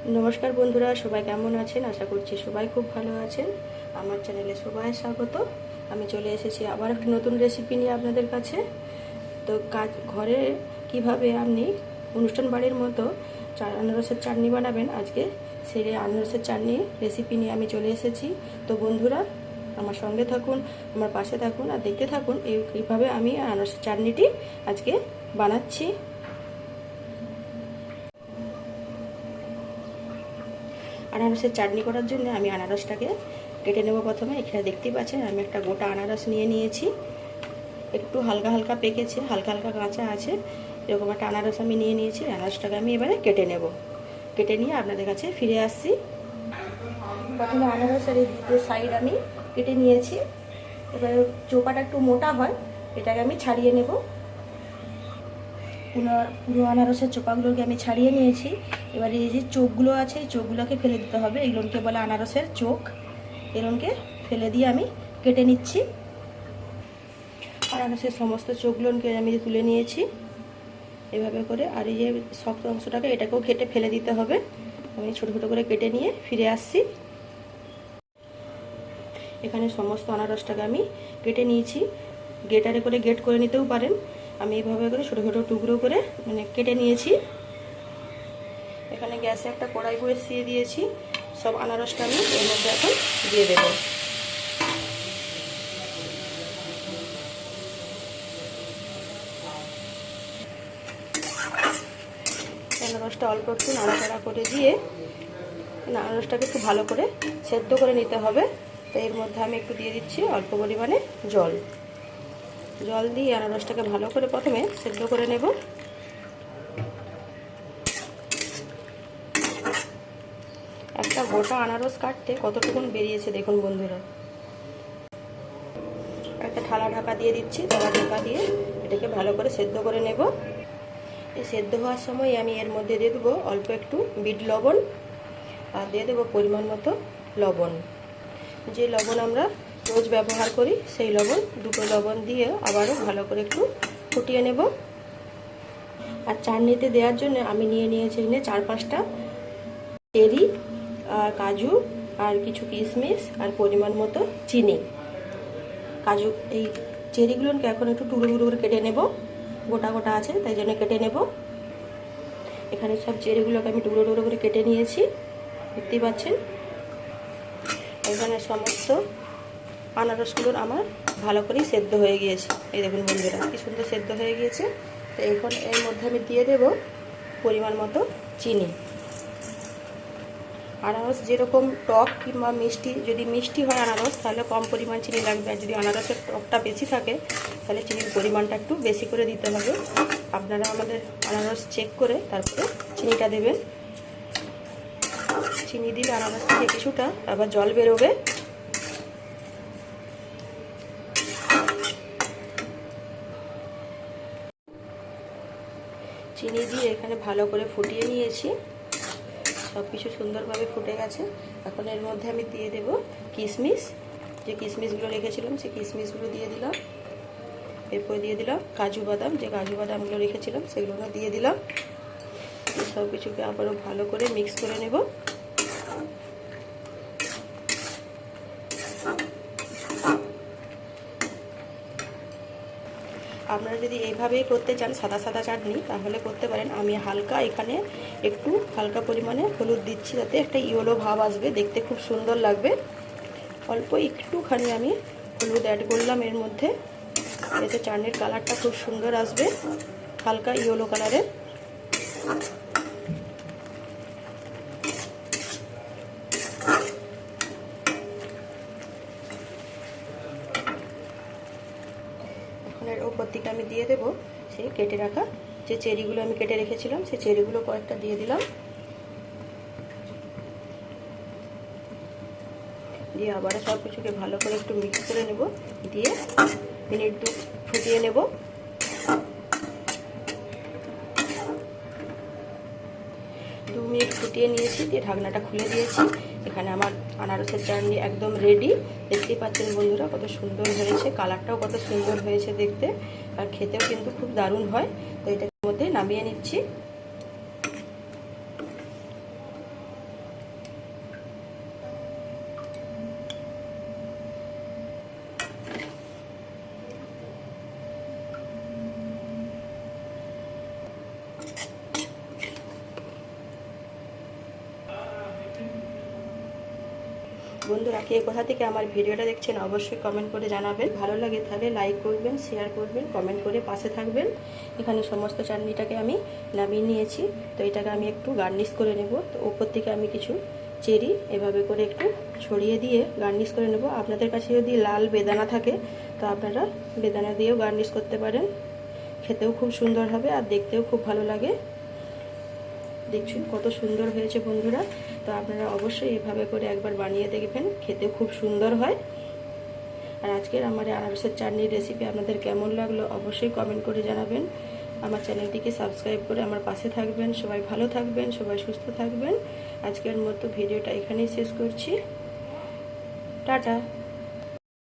नमस्कार बंधुरा सबाई केमन आছেন आशा करছি সবাই খুব ভালো আছেন। আমার চ্যানেলে সবাই স্বাগত। আমি চলে এসেছি আবার একটা নতুন রেসিপি নিয়ে আপনাদের কাছে। তো কাজ ঘরে কিভাবে আপনি অনুষ্ঠান বাড়ির মতো আনারসের চাটনি বানাবেন, আজকে সেই আনারসের চাটনি রেসিপি নিয়ে আমি চলে এসেছি। তো বন্ধুরা আমার সঙ্গে থাকুন, আমার পাশে থাকুন আর দেখতে থাকুন এই কিভাবে আমি আনারসের চাটনিটি আজকে বানাচ্ছি। আনারসের চাটনি করার জন্য আমি আনারসটাকে কেটে নেব। প্রথমে এখানে দেখতেই পাচ্ছেন আমি একটা গোটা আনারস নিয়ে নিয়েছি, একটু হালকা হালকা পেকেছে, হালকা হালকা কাঁচা আছে, এরকম একটা আনারস আমি নিয়ে নিয়েছি। আনারসটাকে আমি এবারে কেটে নেব, কেটে নিয়ে আপনাদের কাছে ফিরে আসছি। প্রথমে আনারসের এই দুটো সাইড আমি কেটে নিয়েছি, এবারে চোপাটা একটু মোটা হয়, এটাকে আমি ছাড়িয়ে নেব। পুরো আনারসের চোপাগুলোকে আমি ছাড়িয়ে নিয়েছি। এবারে এই যে চোখগুলো আছে এই চোখগুলোকে ফেলে দিতে হবে, এগুলোকে বলে আনারসের চোখ। এগুলোকে ফেলে দিয়ে আমি কেটে নিচ্ছি। আনারসের সমস্ত চোখগুলোকে আমি তুলে নিয়েছি এভাবে করে। আর এই যে শক্ত অংশটাকে এটাকেও কেটে ফেলে দিতে হবে। আমি ছোটো ছোটো করে কেটে নিয়ে ফিরে আসছি। এখানে সমস্ত আনারসটাকে আমি কেটে নিয়েছি, গ্রেটারে করে গ্রেট করে নিতেও পারেন। আমি এইভাবে করে ছোটো ছোটো টুকরো করে কেটে নিয়েছি। এখানে গ্যাসে একটা কড়াই বসিয়ে দিয়েছি, সব আনারসটা আমি এর মধ্যে এখন দিয়ে দেব। আনারসটা অল্প একটু নাড়াচাড়া করে দিয়ে আনারসটাকে একটু ভালো করে সেদ্ধ করে নিতে হবে। তো এর মধ্যে আমি একটু দিয়ে দিচ্ছি অল্প পরিমাণে জল। জল দিয়ে আনারসটাকে ভালো করে প্রথমে সেদ্ধ করে নেব। একটা গোটা আনারস কাটতে কতটুকুন বেরিয়েছে দেখুন বন্ধুরা। একটা থালা ঢাকা দিয়ে দিচ্ছি, থালা ঢাকা দিয়ে এটাকে ভালো করে সেদ্ধ করে নেব। এই সেদ্ধ হওয়ার সময় আমি এর মধ্যে দিয়ে দেবো অল্প একটু বিট লবণ আর দিয়ে দেবো পরিমাণ মতো লবণ। যে লবণ আমরা রোজ ব্যবহার করি সেই লবণ, দুটো লবণ দিয়ে আবারও ভালো করে একটু ফুটিয়ে নেব। আর চাটনিতে দেওয়ার জন্য আমি নিয়ে নিয়েছি এখানে 4-5টা চেরি আর কাজু আর কিছু কিশমিশ আর পরিমাণ মতো চিনি। কাজু এই চেরিগুলোকে এখন একটু টুকরো টুকরো করে কেটে নেব, গোটা গোটা আছে তাই জন্য কেটে নেব। এখানে সব চেরিগুলোকে আমি টুকরো টুকরো করে কেটে নিয়েছি, দেখতেই পাচ্ছেন। এখানে সমস্ত আনারসগুলো আমার ভালো করেই সেদ্ধ হয়ে গিয়েছে, এই দেখুন বন্ধুরা কি সুন্দর সেদ্ধ হয়ে গিয়েছে। তো এখন এর মধ্যে আমি দিয়ে দেব পরিমাণ মতো চিনি। আনারস যেরকম টক কিংবা মিষ্টি, যদি মিষ্টি হয় আনারস তাহলে কম পরিমাণ চিনি লাগবে, আর যদি আনারসের টকটা বেশি থাকে তাহলে চিনির পরিমাণটা একটু বেশি করে দিতে হবে। আপনারা আমাদের আনারস চেক করে তারপরে চিনিটা দেবেন। চিনি দিলে আনারস থেকে কিছুটা আবার জল বেরোবে। চিনি দিয়ে এখানে ভালো করে ফুটিয়ে নিয়েছি, সব কিছু সুন্দরভাবে ফুটে গেছে। এখন এর মধ্যে আমি দিয়ে দেব কিশমিশ, যে কিশমিশগুলো রেখেছিলাম সেই কিশমিশগুলো দিয়ে দিলাম। এরপর দিয়ে দিলাম কাজু বাদাম, যে কাজু বাদামগুলো রেখেছিলাম সেগুলো দিয়ে দিলাম। সব কিছুকে আবারও ভালো করে মিক্স করে নেব। আপনারা যদি এইভাবেই করতে চান সাদা সাদা চাটনি তাহলে করতে পারেন। আমি হালকা এখানে একটু হালকা পরিমাণে হলুদ দিচ্ছি, যাতে একটা ইয়েলো ভাব আসবে, দেখতে খুব সুন্দর লাগবে। অল্প একটুখানি আমি হলুদ অ্যাড করলাম এর মধ্যে, এতে চাটনির কালারটা খুব সুন্দর আসবে, হালকা ইয়েলো কালারের। এর উপর দিকে আমি দিয়ে দেবো সেই কেটে রাখা যে চেরিগুলো আমি কেটে রেখেছিলাম, সেই চেরিগুলো কয়েকটা দিয়ে দিলাম। দিয়ে আবারও সব কিছুকে ভালো করে একটু মিক্স করে নেব, দিয়ে মিনিট 2 ফুটিয়ে নেব। 2 মিনিট ফুটিয়ে নিয়েছি, দিয়ে ঢাকনাটা খুলে দিয়েছি। এখানে আমার আনারসের চাটনি একদম রেডি। দেখতেই পাচ্ছেন বন্ধুরা কত সুন্দর হয়েছে, কালারটাও কত সুন্দর হয়েছে দেখতে, আর খেতেও কিন্তু খুব দারুণ হয়। তো এটার মধ্যে নামিয়ে নিচ্ছি। বন্ধুরা কে কোথা থেকে আমার ভিডিওটা দেখছেন অবশ্যই কমেন্ট করে জানাবেন। ভালো লাগে তাহলে লাইক করবেন, শেয়ার করবেন, কমেন্ট করে পাশে থাকবেন। এখানে সমস্ত চাটনিটাকে আমি নামিয়ে নিয়েছি। তো এটাকে আমি একটু গার্নিশ করে নেব। তো উপর থেকে আমি কিছু চেরি এভাবে করে একটু ছড়িয়ে দিয়ে গার্নিশ করে নেব। আপনাদের কাছে যদি লাল বেদানা থাকে তো আপনারা বেদানা দিয়েও গার্নিশ করতে পারেন। খেতেও খুব সুন্দর হবে আর দেখতেও খুব ভালো লাগে। দেখছেন কত সুন্দর হয়েছে বন্ধুরা। তো আপনারা অবশ্যই এভাবে করে একবার বানিয়ে দেখবেন, খেতে খুব সুন্দর হয়। আর আজকের আমার আনারসের চাটনির রেসিপি আপনাদের কেমন লাগলো অবশ্যই কমেন্ট করে জানাবেন। আমার চ্যানেলটিকে সাবস্ক্রাইব করে আমার পাশে থাকবেন। সবাই ভালো থাকবেন, সবাই সুস্থ থাকবেন। আজকের মতো ভিডিওটা এখানেই শেষ করছি। টাটা।